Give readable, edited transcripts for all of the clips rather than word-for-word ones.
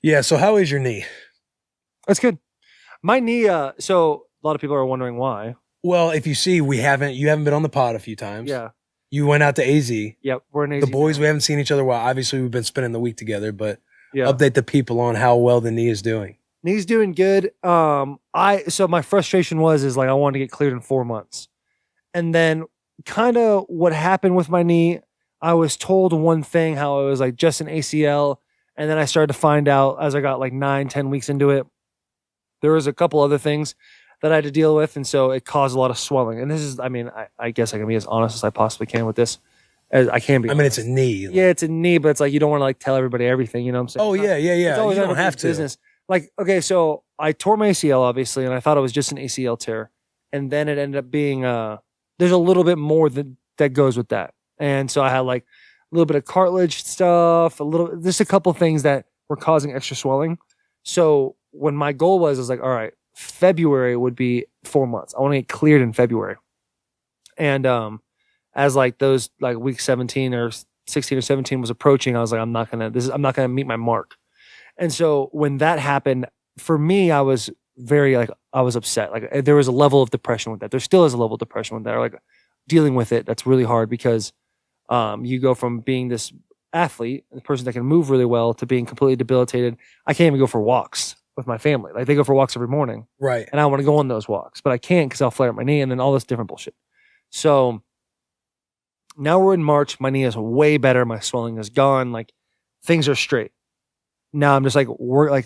Yeah. So how is your knee? That's good. My knee, so a lot of people are wondering why. Well, if you see, you haven't been on the pod a few times. Yeah. You went out to AZ. Yep. We're in AZ. The boys, now. we haven't seen each other well. Obviously, we've been spending the week together, but Yeah. update the people on how well the knee is doing. Knee's doing good. So my frustration is like I wanted to get cleared in 4 months. And then kind of what happened with my knee, I was told one thing, how it was like just an ACL. And then I started to find out as I got like 9-10 weeks into it, there was a couple other things that I had to deal with. And so it caused a lot of swelling. And this is, I guess I can be as honest as I possibly can with this. As I can be. It's a knee. Yeah, it's a knee, but it's like you don't want to like tell everybody everything, you know what I'm saying? Oh, yeah. It's always You don't have to. business. Like, okay, so I tore my ACL, obviously, and I thought it was just an ACL tear. And then it ended up being, there's a little bit more that goes with that. And so I had like a little bit of cartilage stuff, just a couple things that were causing extra swelling. So when my goal was, I was like, all right, February would be 4 months. I want to get cleared in February. And as like those like week 17 or 16 or 17 was approaching, I was like, I'm not gonna meet my mark. And so when that happened, for me, I was I was upset. Like there was a level of depression with that. There still is a level of depression with that. Or like dealing with it, that's really hard because you go from being this athlete, the person that can move really well, to being completely debilitated. I can't even go for walks with my family. Like they go for walks every morning. Right. And I want to go on those walks, but I can't because I'll flare up my knee and then all this different bullshit. So now we're in March. My knee is way better. My swelling is gone. Like things are straight. Now I'm just like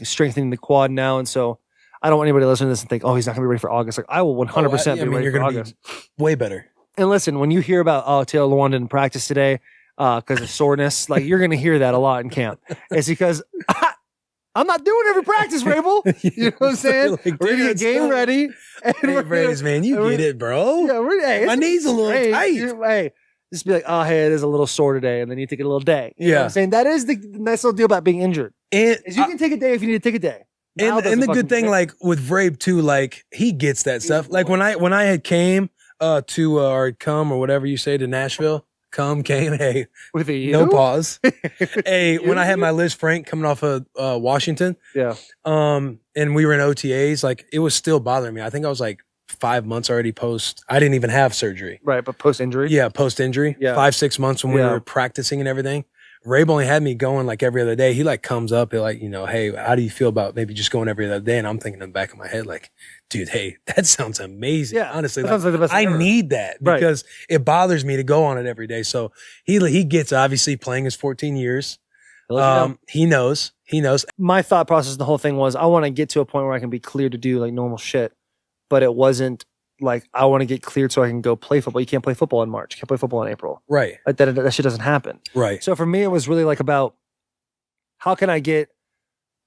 strengthening the quad now. And so I don't want anybody listening to this and think, oh, he's not going to be ready for August. Like I will 100% be ready for August. Way better. And listen, when you hear about, Taylor Lewan didn't practice today because of soreness, like you're going to hear that a lot in camp. It's because I'm not doing every practice, Vrabel. You know what I'm saying? Like, we're going to get game ready. And hey, Braves, man, you get it, bro. Yeah, my knee's a little tight. Hey, just be like, oh, hey, it is a little sore today. And then you take it a little day. You know what I'm saying? That is the nice little deal about being injured. And you can take a day if you need to take a day. And the good thing, like with Vrabe too, like he gets that stuff. Like when I had came or come or whatever you say to Nashville, came, hey, with a no pause. Hey, when I had my Liz Frank coming off of Washington, and we were in OTAs, like it was still bothering me. I think I was like 5 months already post. I didn't even have surgery. Right, but post injury. Yeah, post injury. Yeah, 5-6 months when we were practicing and everything. Rabe only had me going like every other day. He like comes up, he like, hey, how do you feel about maybe just going every other day? And I'm thinking in the back of my head, like, dude, hey, that sounds amazing. Yeah, honestly, sounds like the best I need that because it bothers me to go on it every day. So he gets obviously playing his 14 years. He knows. My thought process, the whole thing was, I want to get to a point where I can be cleared to do like normal shit, but it wasn't like I want to get cleared so I can go play football. You can't play football in March. You can't play football in April. Right. Like that shit doesn't happen. Right. So for me, it was really like about how can I get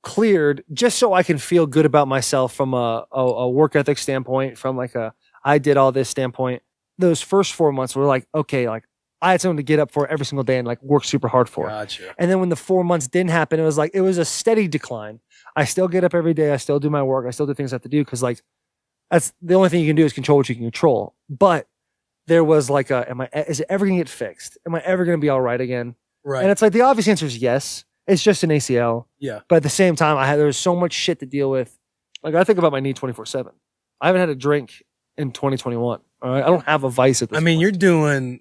cleared just so I can feel good about myself from a work ethic standpoint, from like I did all this standpoint. Those first 4 months were like, okay, like I had something to get up for every single day and like work super hard for. Gotcha. And then when the 4 months didn't happen, it was a steady decline. I still get up every day. I still do my work. I still do things I have to do because like, that's the only thing you can do is control what you can control. But there was like is it ever going to get fixed? Am I ever going to be all right again? Right. And it's like the obvious answer is yes. It's just an ACL. Yeah. But at the same time, there was so much shit to deal with. Like I think about my knee 24/7. I haven't had a drink in 2021. All right. I don't have a vice at this point. You're doing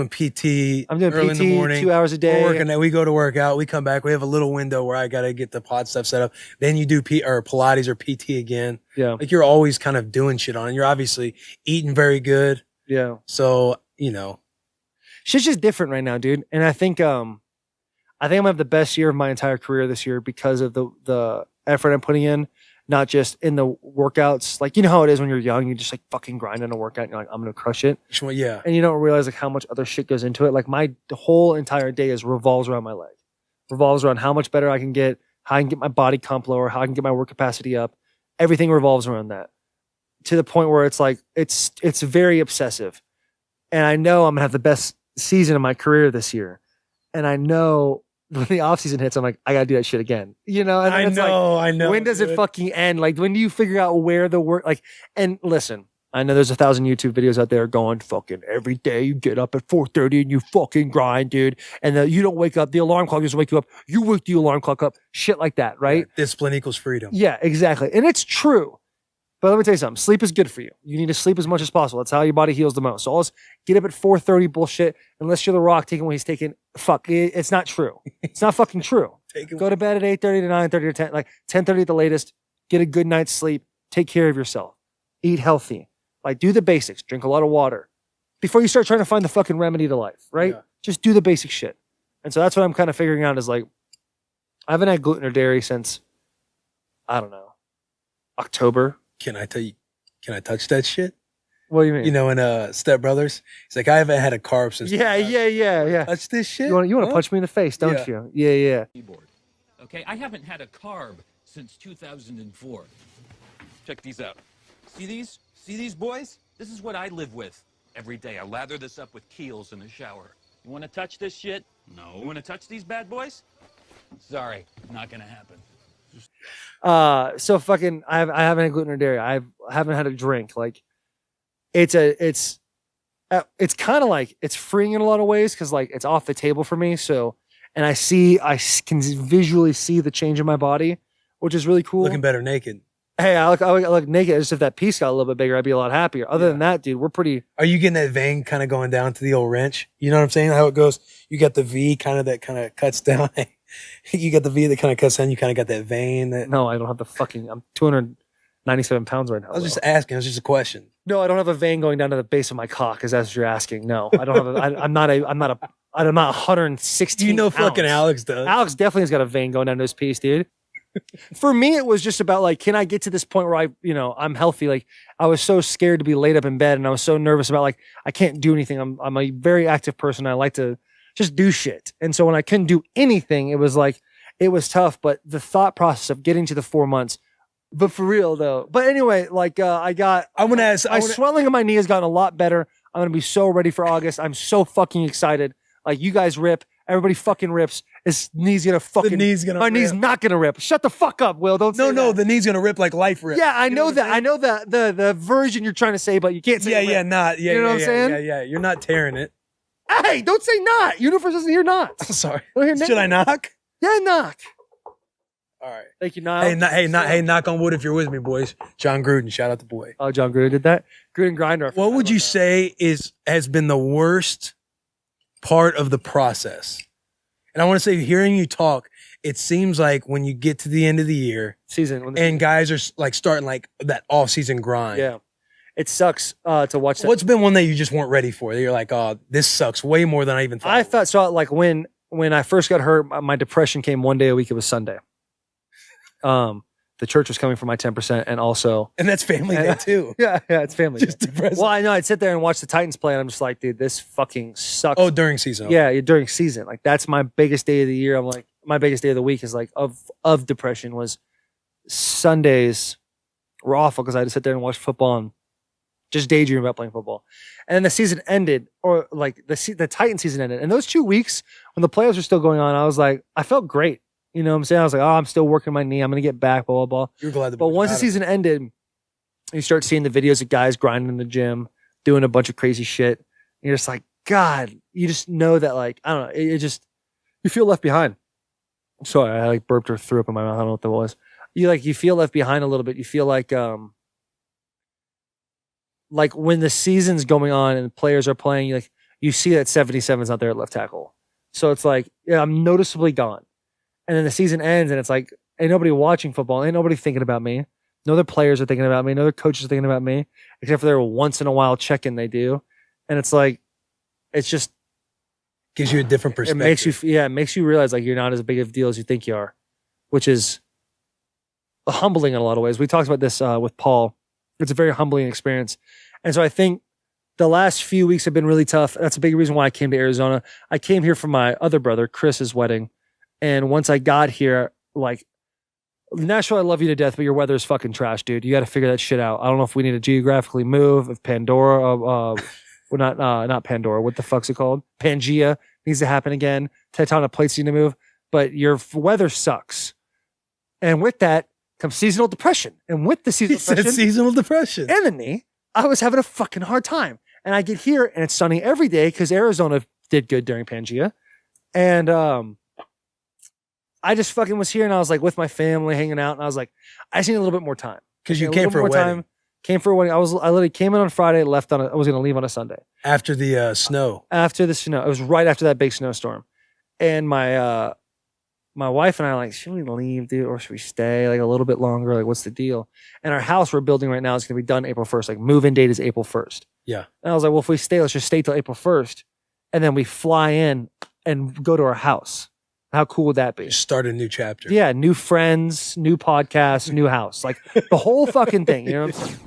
PT. I'm doing early PT in the morning, 2 hours a day. We're working. We go to work out. We come back. We have a little window where I got to get the pod stuff set up. Then you do Pilates or PT again. Yeah. Like you're always kind of doing shit on it. You're obviously eating very good. Yeah. So, shit's just different right now, dude. And I think I'm gonna have the best year of my entire career this year because of the effort I'm putting in. Not just in the workouts. Like, you know how it is when you're young, you just like fucking grind in a workout and you're like, I'm going to crush it. Yeah. And you don't realize like how much other shit goes into it. Like the whole entire day revolves around my leg. Revolves around how much better I can get, how I can get my body comp lower, how I can get my work capacity up. Everything revolves around that. To the point where it's like, it's very obsessive. And I know I'm going to have the best season of my career this year. And I know when the off season hits, I'm like, I gotta do that shit again. And I know. When does it fucking end? Like, when do you figure out where the work? Like, and listen, I know there's 1,000 YouTube videos out there going, fucking every day you get up at 4:30 and you fucking grind, dude. And you don't wake up. The alarm clock doesn't wake you up. You wake the alarm clock up. Shit like that, right? Yeah, discipline equals freedom. Yeah, exactly. And it's true. But let me tell you something. Sleep is good for you. You need to sleep as much as possible. That's how your body heals the most. So all this get up at 4:30 bullshit, unless you're The Rock taking what he's taking, it's not true. It's not fucking true. Go to bed at 8:30 to 9:30 or 10, like 10:30 at the latest. Get a good night's sleep. Take care of yourself. Eat healthy. Like, do the basics. Drink a lot of water. Before you start trying to find the fucking remedy to life, right? Yeah. Just do the basic shit. And so that's what I'm kind of figuring out is like, I haven't had gluten or dairy since, I don't know, October. Can I touch that shit? What do you mean? You know, in Step Brothers, he's like, I haven't had a carb since. Yeah. Touch this shit? You want to punch me in the face, don't you? Yeah. Keyboard. Okay, I haven't had a carb since 2004. Check these out. See these? See these boys? This is what I live with every day. I lather this up with Kiehl's in the shower. You want to touch this shit? No. You want to touch these bad boys? Sorry, not gonna happen. So fucking, I haven't had gluten or dairy. I haven't had a drink. Like, it's kind of like, it's freeing in a lot of ways because like it's off the table for me. So, and I can visually see the change in my body, which is really cool. Looking better naked. Hey, I look naked. Just if that piece got a little bit bigger, I'd be a lot happier. Other than that, dude, we're pretty. Are you getting that vein kind of going down to the old wrench? You know what I'm saying? How it goes. You got the V that kind of cuts down. You got the V that kind of cuts down. You kind of got that vein. No, I don't have the fucking. I'm 297 pounds right now. I was just asking. It was just a question. No, I don't have a vein going down to the base of my cock. Because that's what you're asking. No, I don't have. I'm not 116. You know, ounce. fucking Alex does. Alex definitely has got a vein going down to his piece, dude. For me, it was just about like, can I get to this point where I'm healthy? Like, I was so scared to be laid up in bed, and I was so nervous about like, I can't do anything. I'm a very active person. I like to just do shit. And so when I couldn't do anything, it was like, it was tough. But the thought process of getting to the 4 months, but for real though. But anyway, like swelling in my knee has gotten a lot better. I'm gonna be so ready for August. I'm so fucking excited. Like, you guys rip. Everybody fucking rips. His knee's gonna fucking. Knee's not gonna rip. Shut the fuck up, Will. Don't say that. No, the knee's gonna rip like life rips. Yeah, I know that. I know that the version you're trying to say, but you can't say. You know what I'm saying? Yeah. You're not tearing it. Hey, don't say not. Universe doesn't hear not. I'm sorry. Should I knock? Yeah, knock. All right. Thank you, Niall. Hey, knock on wood if you're with me, boys. John Gruden, shout out the boy. Oh, John Gruden did that. Gruden Grinder. What would you say has been the worst part of the process? And I want to say, hearing you talk, it seems like when you get to the end of the year season, and guys are like starting like that off-season grind. Yeah, it sucks to watch that. What's been one that you just weren't ready for? That you're like, oh, this sucks way more than I even thought. I thought so. Like when I first got hurt, my depression came one day a week. It was Sunday. The church was coming for my 10%, and that's family day too. Yeah, it's family. Just day. depressing. Well, I know. I'd sit there and watch the Titans play, and I'm just like, dude, this fucking sucks. Oh, during season. Okay. Yeah, during season. Like, that's my biggest day of the year. I'm like, my biggest day of the week is like of depression was Sundays were awful because I had to sit there and watch football and just daydream about playing football. And then the season ended, or like the Titan season ended, and those 2 weeks when the playoffs were still going on, I was like, I felt great. You know what I'm saying? I was like, oh, I'm still working my knee. I'm going to get back, blah, blah, blah. You're glad. But once the season ended, you start seeing the videos of guys grinding in the gym, doing a bunch of crazy shit. And you're just like, God, you just know that, like, I don't know. It just, you feel left behind. Sorry, I like burped or threw up in my mouth. I don't know what that was. You feel left behind a little bit. You feel like when the season's going on and the players are playing, you see that 77's not there at left tackle. So it's like, yeah, I'm noticeably gone. And then the season ends, and it's like, ain't nobody watching football. Ain't nobody thinking about me. No other players are thinking about me. No other coaches are thinking about me, except for their once in a while check-in they do. And it's like, it's just gives you a different perspective. It makes you realize like you're not as big of a deal as you think you are, which is humbling in a lot of ways. We talked about this with Paul. It's a very humbling experience. And so I think the last few weeks have been really tough. That's a big reason why I came to Arizona. I came here for my other brother, Chris's wedding. And once I got here, like, Nashville, I love you to death, but your weather is fucking trash, dude. You got to figure that shit out. I don't know if we need to geographically move, if Pandora, well, not Pandora, what the fuck's it called? Pangea needs to happen again. Tectonic plates need to move, but your weather sucks. And with that comes seasonal depression. And with the seasonal depression and the knee, I was having a fucking hard time. And I get here and it's sunny every day because Arizona did good during Pangea. And I just fucking was here and I was like with my family hanging out. And I was like, I just need a little bit more time. Because you came for a wedding. Came for a wedding. I literally came in on Friday, I was going to leave on a Sunday. After the snow. After the snow. It was right after that big snowstorm. And my wife and I are like, should we leave, dude? Or should we stay like a little bit longer? Like, what's the deal? And our house we're building right now is going to be done April 1st. Like, move-in date is April 1st. Yeah. And I was like, well, if we stay, let's just stay till April 1st. And then we fly in and go to our house. How cool would that be? Just start a new chapter. Yeah. New friends, new podcast, new house. Like, the whole fucking thing. You know what I'm saying?